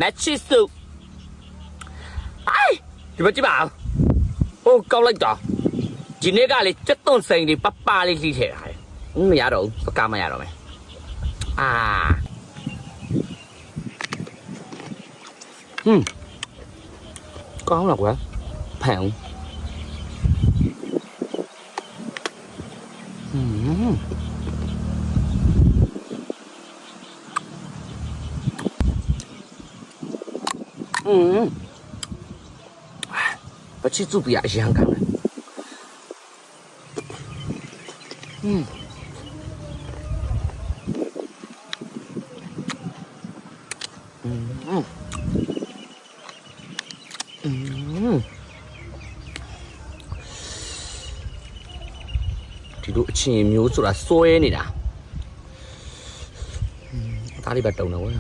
match soup 哎ဒီမကြည့်ပါဟိုကောက်လိုက်တော့ဒီနေ့ကလေစက်သွန်စိန်တွေပပလေးလှိထည့်ထားတယ်မရတော့ဘူးပကမရတော့မယ်အာကောင်းလားကွာဖန်不去做不也一样干了。ဒီလိုအချင်းမျိုးဆိုတာစွဲနေတာဒါလေးပဲတုံတော့ဝဲ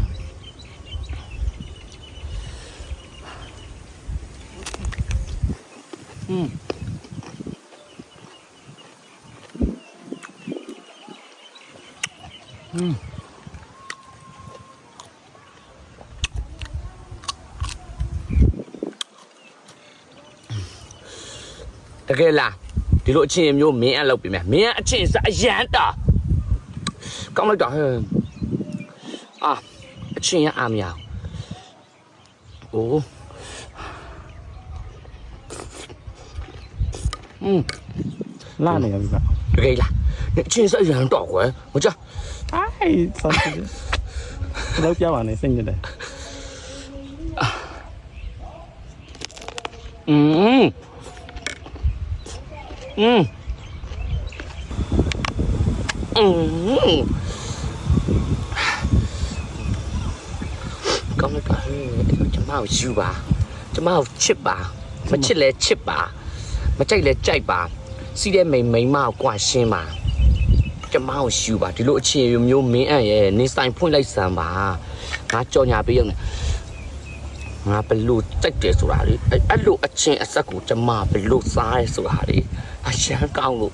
တကယ်လားဒီလိုအချင်းမျိုးမင်းအလုပ်ပြီမယ်မင်းအချင်းစအရန်တာကောင်းလိုက်တာဟဲ့အာအချင်းရအားမရအိုး辣那个地方。တကယ်လားအချင်းစအရန်တော့ကွယ်မကြ哎，上次老表玩的生意的。ကောင်းလိုက်တာဟဲ့ကျမကိုယူပါကျမကိုချစ်ပါမချစ်လဲချစ်ပါမကြိုက်လဲကြိုက်ပါစီးတဲ့မိန်မကိုကွာရှင်းပါကျမကိုယူပါဒီလိုအချင်းမျိုးမင်းအံ့ရဲ့နေဆိုင်ဖွင့်လိုက်စမ်းပါငါကြော်ညာပေးရုံနဲ့ငါဘလို့တိုက်တယ်ဆိုတာလေအဲ့လိုအချင်းအဆက်ကိုကျမဘလို့စားရဲဆိုတာလေအရှမ်းကောင်းလို့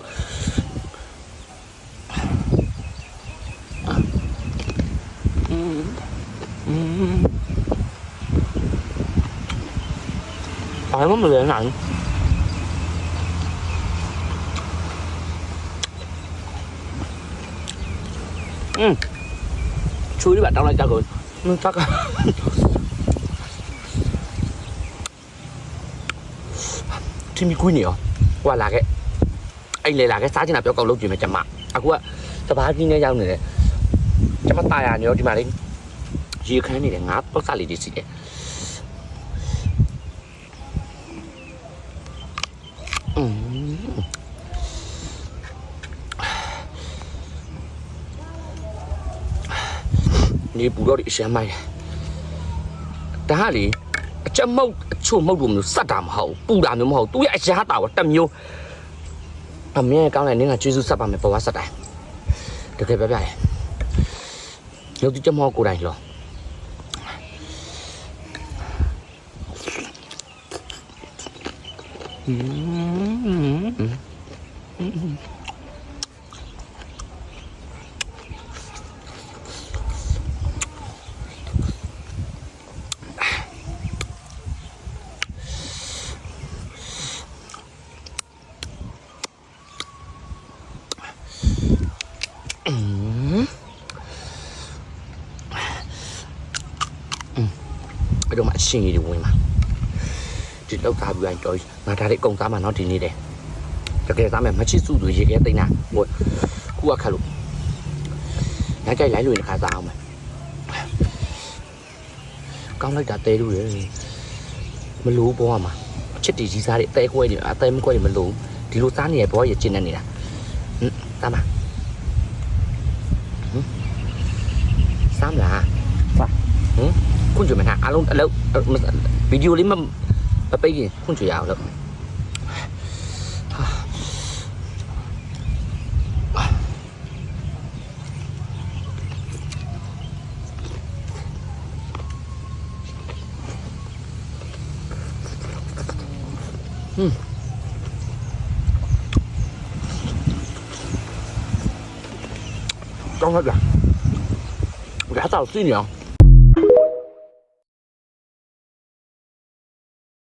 ဘာမှမလဲနိုင်ချူရီပါတောင်းလိုက်ကြကုန်တက်ကทีมีกุ้ยเหนียวว่าလာခဲ့အဲ့လေလာခဲ့စားချင်တာပြောကောက်လုပ်ကြည့်မယ်ကျမအခုကတပားကြီးနဲ့ရောက်နေတယ်ကျမตายရညောဒီမှာလေးရေခမ်းနေတယ်ငါပုတ်စားလေးတွေစီတယ်နေပူတော့ဒီအရှမ်းမိုင်းဒါကလေအချက်မုတ်အချို့မုတ်လို့မျိုးစက်တာမဟုတ်ပူတာမျိုးမဟုတ်သူရဲ့အရာတာကတစ်မျိုးအမြဲကောင်းတယ်နင်းကကျေးဇူးဆက်ပါမယ်ပေါ်ဝါစက်တိုင်းတကယ်ပြပြတယ်ရုပ်တိချက်မဟုတ်ကိုယ်တိုင်လောအဲ့တော့မှအရှင်ကြီးတွေဝင်မှာဒီလောက်သားပြီးရင်ကြော်ငါဒါလေးအကုန်သားမှာနော်ဒီနေ့တယ်တကယ်သားမယ်မချစ်စုသူရေခဲသိန်းတာဟိုခုကခက်လို့ညကြိုက်လိုက်လို့ခါစားအောင်မယ်ကောင်းလိုက်တာတဲလို့ရမလို့ပေါ်မှာအချစ်တီကြီးစားတဲ့အသေးခွဲနေအသေးမခွဲနေမလို့ဒီလိုစားနေရပေါ်ရကျင်းနေနေတာသားမစားမလားစားခွင့်ကြမယ်ဟာအားလုံးအလုပ်ဗီဒီယိုလေးမပိတ်ရင်ခွင့်ကြရအောင်လို့ကောင်းလိုက်လားဒါတော့သိနေအောင်